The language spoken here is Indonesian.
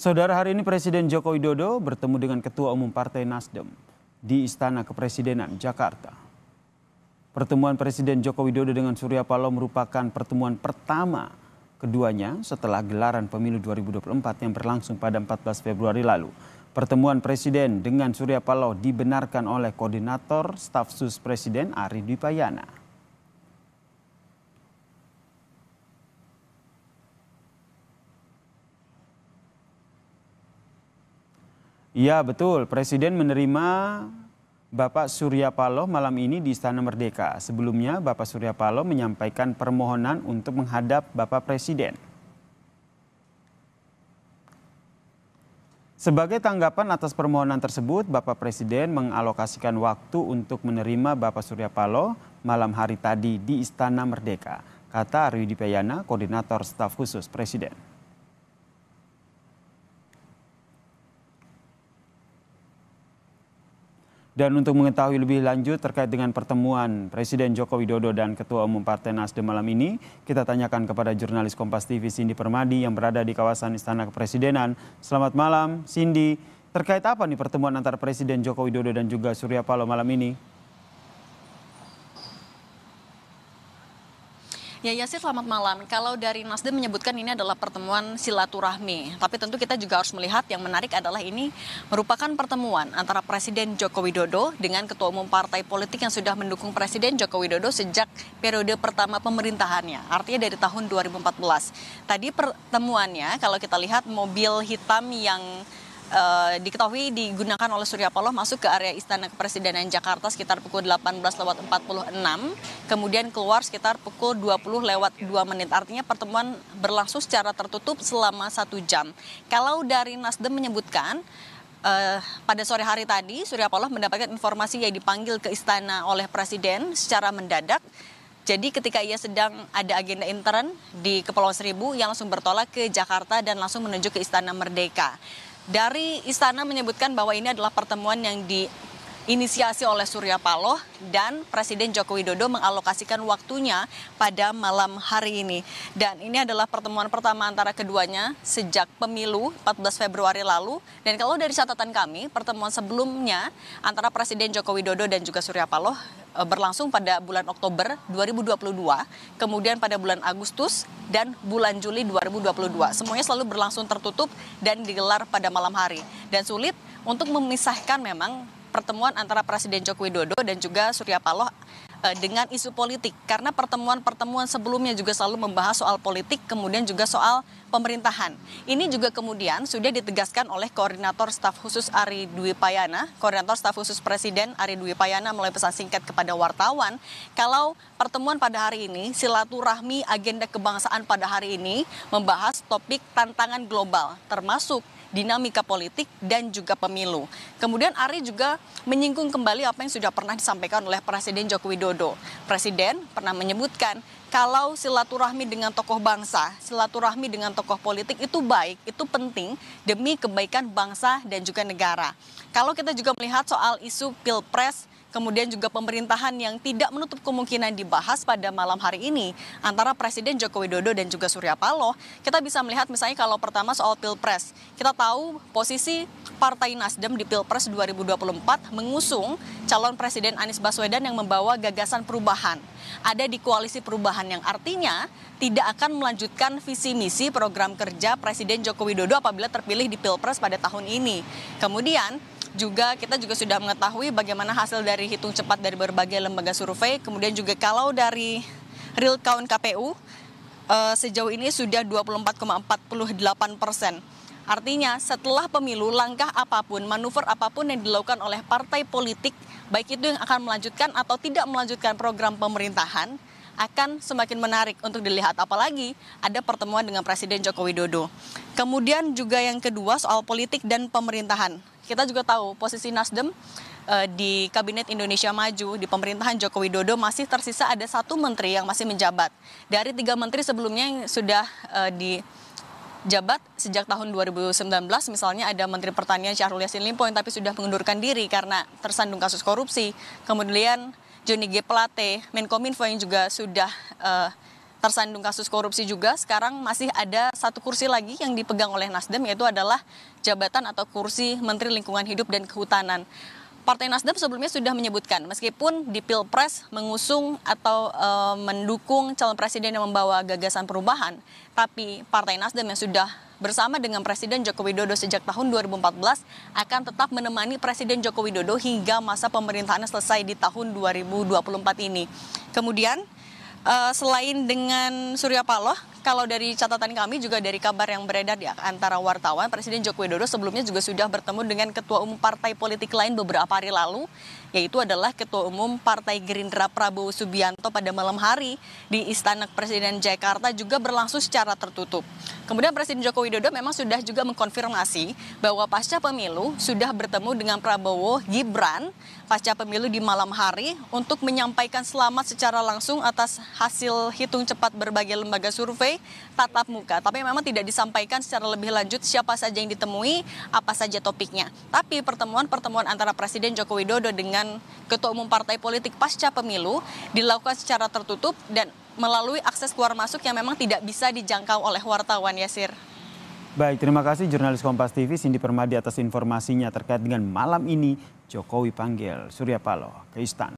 Saudara, hari ini Presiden Joko Widodo bertemu dengan Ketua Umum Partai Nasdem di Istana Kepresidenan, Jakarta. Pertemuan Presiden Joko Widodo dengan Surya Paloh merupakan pertemuan pertama keduanya setelah gelaran pemilu 2024 yang berlangsung pada 14 Februari lalu. Pertemuan Presiden dengan Surya Paloh dibenarkan oleh Koordinator Staf Sus Presiden Ari Dwipayana. Ya betul, Presiden menerima Bapak Surya Paloh malam ini di Istana Merdeka. Sebelumnya Bapak Surya Paloh menyampaikan permohonan untuk menghadap Bapak Presiden. Sebagai tanggapan atas permohonan tersebut, Bapak Presiden mengalokasikan waktu untuk menerima Bapak Surya Paloh malam hari tadi di Istana Merdeka, kata Ari Dwipayana, Koordinator Staf Khusus Presiden. Dan untuk mengetahui lebih lanjut terkait dengan pertemuan Presiden Joko Widodo dan Ketua Umum Partai Nasdem malam ini, kita tanyakan kepada jurnalis Kompas TV Cindy Permadi yang berada di kawasan Istana Kepresidenan. Selamat malam, Cindy. Terkait apa nih pertemuan antara Presiden Joko Widodo dan juga Surya Paloh malam ini? Ya Yasir, selamat malam. Kalau dari Nasdem menyebutkan ini adalah pertemuan silaturahmi. Tapi tentu kita juga harus melihat yang menarik adalah ini merupakan pertemuan antara Presiden Joko Widodo dengan Ketua Umum Partai Politik yang sudah mendukung Presiden Joko Widodo sejak periode pertama pemerintahannya. Artinya dari tahun 2014. Tadi pertemuannya kalau kita lihat mobil hitam yang diketahui digunakan oleh Surya Paloh masuk ke area Istana Kepresidenan Jakarta sekitar pukul 18.46, kemudian keluar sekitar pukul 20.02. Artinya pertemuan berlangsung secara tertutup selama 1 jam. Kalau dari Nasdem menyebutkan, pada sore hari tadi Surya Paloh mendapatkan informasi yang dipanggil ke istana oleh Presiden secara mendadak. Jadi ketika ia sedang ada agenda intern di Kepulauan Seribu, ia langsung bertolak ke Jakarta dan langsung menuju ke Istana Merdeka. Dari istana menyebutkan bahwa ini adalah pertemuan yang diinisiasi oleh Surya Paloh dan Presiden Joko Widodo mengalokasikan waktunya pada malam hari ini. Dan ini adalah pertemuan pertama antara keduanya sejak pemilu 14 Februari lalu. Dan kalau dari catatan kami, pertemuan sebelumnya antara Presiden Joko Widodo dan juga Surya Paloh berlangsung pada bulan Oktober 2022, kemudian pada bulan Agustus dan bulan Juli 2022. Semuanya selalu berlangsung tertutup dan digelar pada malam hari. Dan sulit untuk memisahkan memang pertemuan antara Presiden Joko Widodo dan juga Surya Paloh dengan isu politik. Karena pertemuan-pertemuan sebelumnya juga selalu membahas soal politik, kemudian juga soal pemerintahan. Ini juga kemudian sudah ditegaskan oleh Koordinator Staf Khusus Ari Dwipayana, Koordinator Staf Khusus Presiden Ari Dwipayana melalui pesan singkat kepada wartawan, kalau pertemuan pada hari ini, silaturahmi agenda kebangsaan pada hari ini membahas topik tantangan global, termasuk dinamika politik dan juga pemilu. Kemudian Ari juga menyinggung kembali apa yang sudah pernah disampaikan oleh Presiden Joko Widodo. Presiden pernah menyebutkan kalau silaturahmi dengan tokoh bangsa, silaturahmi dengan tokoh politik itu baik, itu penting demi kebaikan bangsa dan juga negara. Kalau kita juga melihat soal isu Pilpres, kemudian juga pemerintahan yang tidak menutup kemungkinan dibahas pada malam hari ini antara Presiden Joko Widodo dan juga Surya Paloh, kita bisa melihat misalnya kalau pertama soal Pilpres. Kita tahu posisi Partai Nasdem di Pilpres 2024 mengusung calon Presiden Anies Baswedan yang membawa gagasan perubahan. Ada di koalisi perubahan yang artinya tidak akan melanjutkan visi misi program kerja Presiden Joko Widodo apabila terpilih di Pilpres pada tahun ini. Kemudian kita juga sudah mengetahui bagaimana hasil dari hitung cepat dari berbagai lembaga survei. Kemudian juga kalau dari real count KPU sejauh ini sudah 24,48%. Artinya setelah pemilu langkah apapun, manuver apapun yang dilakukan oleh partai politik, baik itu yang akan melanjutkan atau tidak melanjutkan program pemerintahan, akan semakin menarik untuk dilihat, apalagi ada pertemuan dengan Presiden Joko Widodo. Kemudian juga yang kedua soal politik dan pemerintahan. Kita juga tahu posisi Nasdem di Kabinet Indonesia Maju di pemerintahan Joko Widodo masih tersisa ada 1 menteri yang masih menjabat. Dari 3 menteri sebelumnya yang sudah dijabat sejak tahun 2019, misalnya ada Menteri Pertanian Syahrul Yassin Limpo yang tapi sudah mengundurkan diri karena tersandung kasus korupsi. Kemudian Johnny G. Plate, Menkominfo yang juga sudah tersandung kasus korupsi juga, sekarang masih ada satu kursi lagi yang dipegang oleh Nasdem, yaitu adalah jabatan atau kursi Menteri Lingkungan Hidup dan Kehutanan. Partai Nasdem sebelumnya sudah menyebutkan meskipun di Pilpres mengusung atau mendukung calon presiden yang membawa gagasan perubahan, tapi Partai Nasdem yang sudah bersama dengan Presiden Joko Widodo sejak tahun 2014 akan tetap menemani Presiden Joko Widodo hingga masa pemerintahannya selesai di tahun 2024 ini. Kemudian selain dengan Surya Paloh, kalau dari catatan kami juga dari kabar yang beredar di antara wartawan, Presiden Joko Widodo sebelumnya juga sudah bertemu dengan Ketua Umum Partai Politik lain beberapa hari lalu, yaitu adalah Ketua Umum Partai Gerindra Prabowo Subianto pada malam hari di Istana Kepresidenan Jakarta juga berlangsung secara tertutup. Kemudian Presiden Joko Widodo memang sudah juga mengkonfirmasi bahwa pasca pemilu sudah bertemu dengan Prabowo Gibran pasca pemilu di malam hari untuk menyampaikan selamat secara langsung atas hasil hitung cepat berbagai lembaga survei tatap muka. Tapi memang tidak disampaikan secara lebih lanjut siapa saja yang ditemui, apa saja topiknya. Tapi pertemuan-pertemuan antara Presiden Joko Widodo dengan Ketua Umum Partai Politik pasca pemilu dilakukan secara tertutup dan melalui akses keluar masuk yang memang tidak bisa dijangkau oleh wartawan, Yasir. Baik, terima kasih jurnalis Kompas TV Cindy Permadi atas informasinya terkait dengan malam ini Jokowi panggil Surya Paloh ke istana.